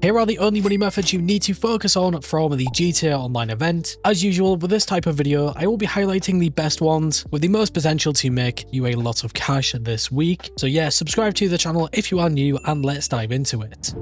Here are the only money methods you need to focus on from the GTA Online event. As usual with this type of video, I will be highlighting the best ones with the most potential to make you a lot of cash this week. So yeah, subscribe to the channel if you are new and let's dive into it.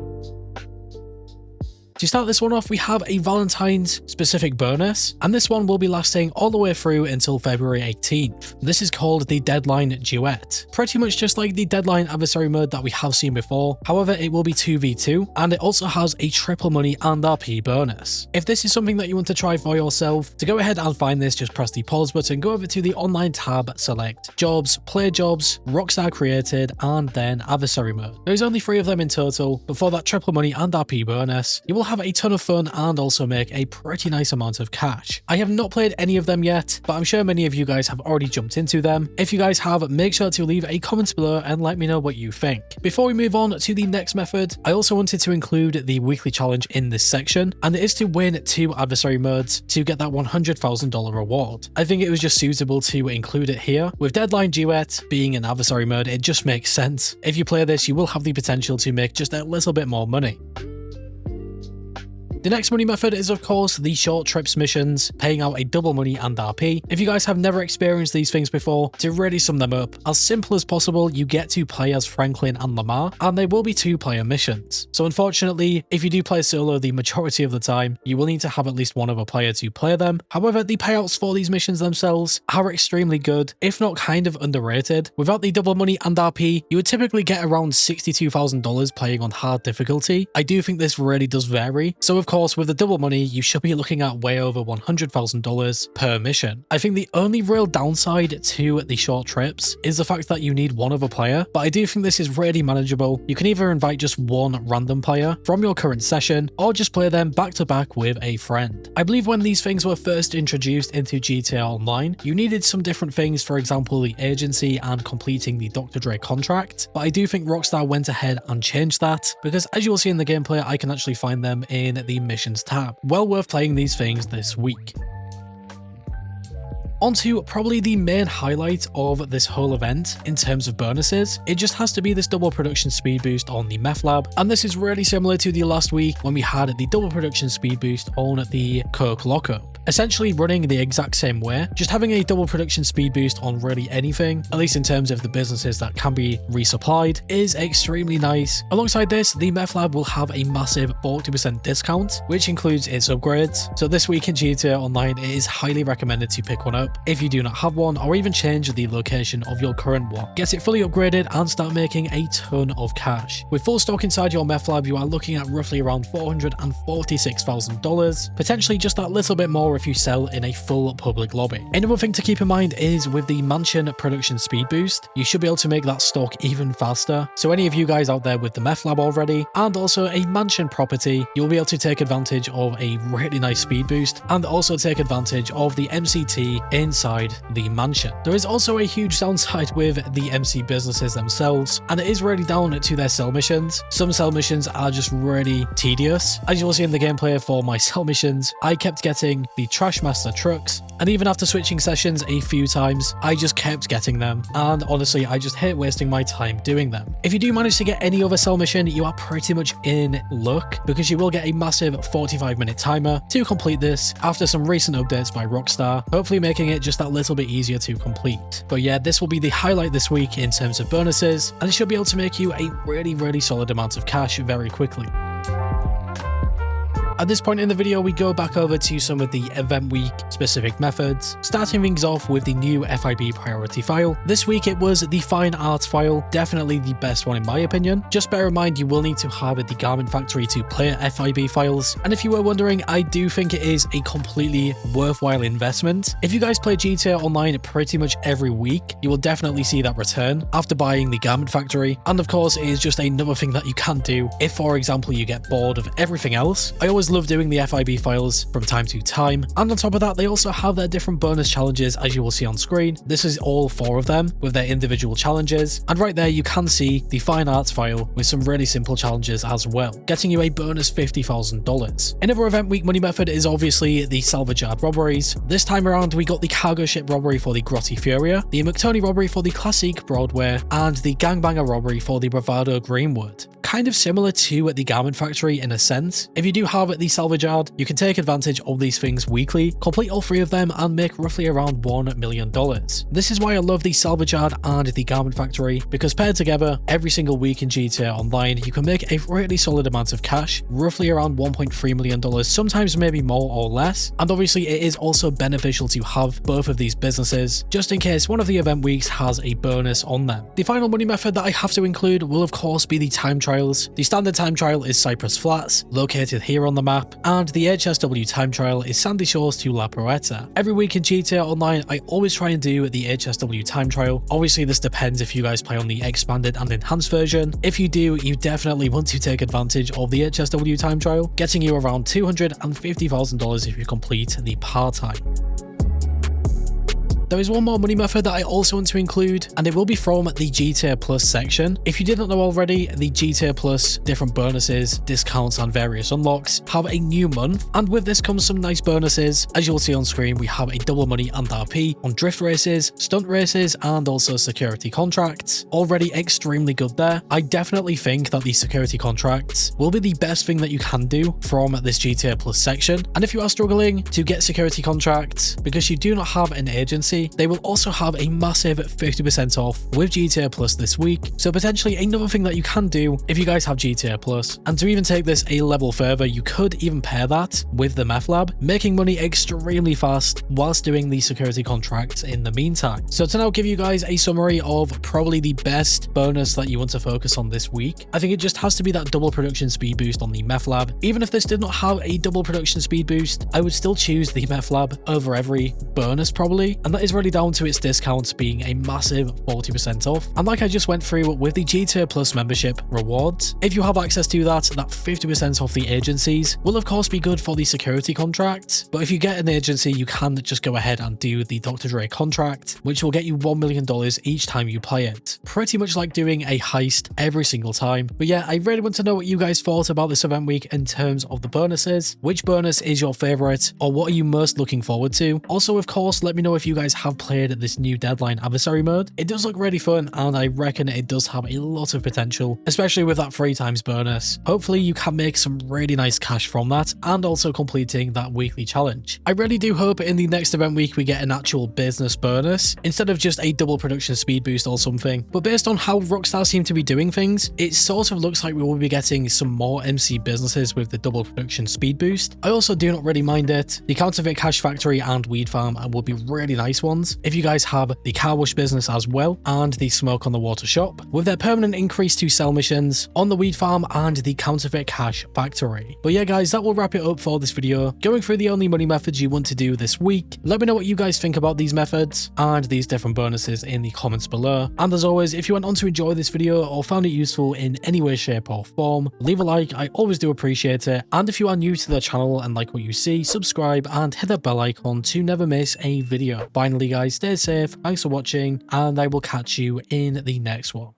To start this one off, we have a Valentine's specific bonus, and this one will be lasting all the way through until February 18th. This is called the Deadline Duet. Pretty much just like the Deadline adversary mode that we have seen before, however it will be 2v2, and it also has a triple money and RP bonus. If this is something that you want to try for yourself, to go ahead and find this, just press the pause button, go over to the online tab, select Jobs, Play Jobs, Rockstar Created, and then Adversary mode. There's only 3 of them in total, but for that triple money and RP bonus, you will have a ton of fun and also make a pretty nice amount of cash. I have not played any of them yet, but I'm sure many of you guys have already jumped into them. If you guys have, make sure to leave a comment below and let me know what you think. Before we move on to the next method, I also wanted to include the weekly challenge in this section, and it is to win 2 adversary modes to get that $100,000 reward. I think it was just suitable to include it here. With Deadline Duet being an adversary mode, it just makes sense. If you play this, you will have the potential to make just a little bit more money. The next money method is of course the short trips missions, paying out a double money and RP. If you guys have never experienced these things before, to really sum them up, as simple as possible, you get to play as Franklin and Lamar, and they will be 2-player missions. So unfortunately, if you do play solo the majority of the time, you will need to have at least one other player to play them. However, the payouts for these missions themselves are extremely good, if not kind of underrated. Without the double money and RP, you would typically get around $62,000 playing on hard difficulty. I do think this really does vary, so of course with the double money, you should be looking at way over $100,000 per mission. I think the only real downside to the short trips is the fact that you need one other player, but I do think this is really manageable. You can either invite just one random player from your current session, or just play them back to back with a friend. I believe when these things were first introduced into GTA Online, you needed some different things, for example the agency and completing the Dr. Dre contract, but I do think Rockstar went ahead and changed that, because as you will see in the gameplay, I can actually find them in the missions tab. Well worth playing these things this week. Onto probably the main highlight of this whole event in terms of bonuses. It just has to be this double production speed boost on the Meth lab, and this is really similar to the last week when we had the double production speed boost on the Coke lockup. Essentially running the exact same way, just having a double production speed boost on really anything, at least in terms of the businesses that can be resupplied, is extremely nice. Alongside this, the Meth lab will have a massive 40% discount, which includes its upgrades. So this week in GTA Online, it is highly recommended to pick one up if you do not have one, or even change the location of your current one. Get it fully upgraded and start making a ton of cash. With full stock inside your Meth lab, you are looking at roughly around $446,000, potentially just that little bit more if you sell in a full public lobby. Another thing to keep in mind is with the mansion production speed boost, you should be able to make that stock even faster. So any of you guys out there with the Meth lab already, and also a mansion property, you'll be able to take advantage of a really nice speed boost, and also take advantage of the MCT inside the mansion. There is also a huge downside with the MC businesses themselves, and it is really down to their sell missions. Some sell missions are just really tedious. As you will see in the gameplay for my sell missions, I kept getting the Trash Master trucks, and even after switching sessions a few times, I just kept getting them, and honestly I just hate wasting my time doing them. If you do manage to get any other sell mission, you are pretty much in luck, because you will get a massive 45-minute timer to complete this after some recent updates by Rockstar, hopefully making it just that little bit easier to complete. But yeah, this will be the highlight this week in terms of bonuses, and it should be able to make you a really solid amount of cash very quickly. At this point in the video, we go back over to some of the event week specific methods, starting things off with the new FIB priority file. This week it was the fine arts file, definitely the best one in my opinion. Just bear in mind you will need to have the garment factory to play FIB files, and if you were wondering, I do think it is a completely worthwhile investment. If you guys play GTA Online pretty much every week, you will definitely see that return after buying the garment factory, and of course it is just another thing that you can do if, for example, you get bored of everything else. I always always love doing the FIB files from time to time, and on top of that, they also have their different bonus challenges as you will see on screen. This is all 4 of them with their individual challenges, and right there you can see the fine arts file with some really simple challenges as well, getting you a bonus $50,000. Another event week money method is obviously the salvage yard robberies. This time around we got the cargo ship robbery for the Grotti Furia, the McTony robbery for the Classic Broadway, and the Gangbanger robbery for the Bravado Greenwood. Kind of similar to the Garment Factory in a sense. If you do have the salvage yard, you can take advantage of these things weekly, complete all 3 of them, and make roughly around $1 million. This is why I love the salvage yard and the Garment Factory, because paired together, every single week in GTA Online, you can make a really solid amount of cash, roughly around $1.3 million, sometimes maybe more or less. And obviously it is also beneficial to have both of these businesses, just in case one of the event weeks has a bonus on them. The final money method that I have to include will of course be the time trials. The standard time trial is Cypress Flats, located here on the map, and the HSW time trial is Sandy Shores to La Proeta. Every week in GTA Online, I always try and do the HSW time trial. Obviously this depends if you guys play on the expanded and enhanced version. If you do, you definitely want to take advantage of the HSW time trial, getting you around $250,000 if you complete the part-time. There is one more money method that I also want to include, and it will be from the GTA Plus section. If you didn't know already, the GTA Plus different bonuses, discounts, and various unlocks have a new month, and with this comes some nice bonuses. As you'll see on screen, we have a double money and RP on drift races, stunt races, and also security contracts. Already extremely good there. I definitely think that the security contracts will be the best thing that you can do from this GTA Plus section, and if you are struggling to get security contracts because you do not have an agency, they will also have a massive 50% off with GTA Plus this week, so potentially another thing that you can do if you guys have GTA Plus. And to even take this a level further, you could even pair that with the Meth Lab, making money extremely fast whilst doing the security contracts in the meantime. So to now give you guys a summary of probably the best bonus that you want to focus on this week, I think it just has to be that double production speed boost on the Meth Lab. Even if this did not have a double production speed boost, I would still choose the Meth Lab over every bonus probably, and that is really down to its discounts being a massive 40% off. And like I just went through with the GTA Plus membership rewards, if you have access to that 50% off the agencies will of course be good for the security contract, but if you get an agency, you can just go ahead and do the Dr. Dre contract, which will get you $1 million each time you play it. Pretty much like doing a heist every single time. But yeah, I really want to know what you guys thought about this event week in terms of the bonuses. Which bonus is your favorite, or what are you most looking forward to? Also, of course, let me know if you guys have played this new Deadline adversary mode. It does look really fun, and I reckon it does have a lot of potential, especially with that 3 times bonus. Hopefully you can make some really nice cash from that, and also completing that weekly challenge. I really do hope in the next event week we get an actual business bonus instead of just a double production speed boost or something. But based on how Rockstar seem to be doing things, it sort of looks like we will be getting some more MC businesses with the double production speed boost. I also do not really mind it. The Counterfeit Cash Factory and Weed Farm will be really nice ones. If you guys have the car wash business as well, and the Smoke on the Water shop, with their permanent increase to sell missions on the Weed Farm and the Counterfeit Cash Factory. But yeah guys, that will wrap it up for this video, going through the only money methods you want to do this week. Let me know what you guys think about these methods and these different bonuses in the comments below. And as always, if you went on to enjoy this video or found it useful in any way, shape or form, leave a like, I always do appreciate it. And if you are new to the channel and like what you see, subscribe and hit that bell icon to never miss a video. Finally guys, stay safe, thanks for watching, and I will catch you in the next one.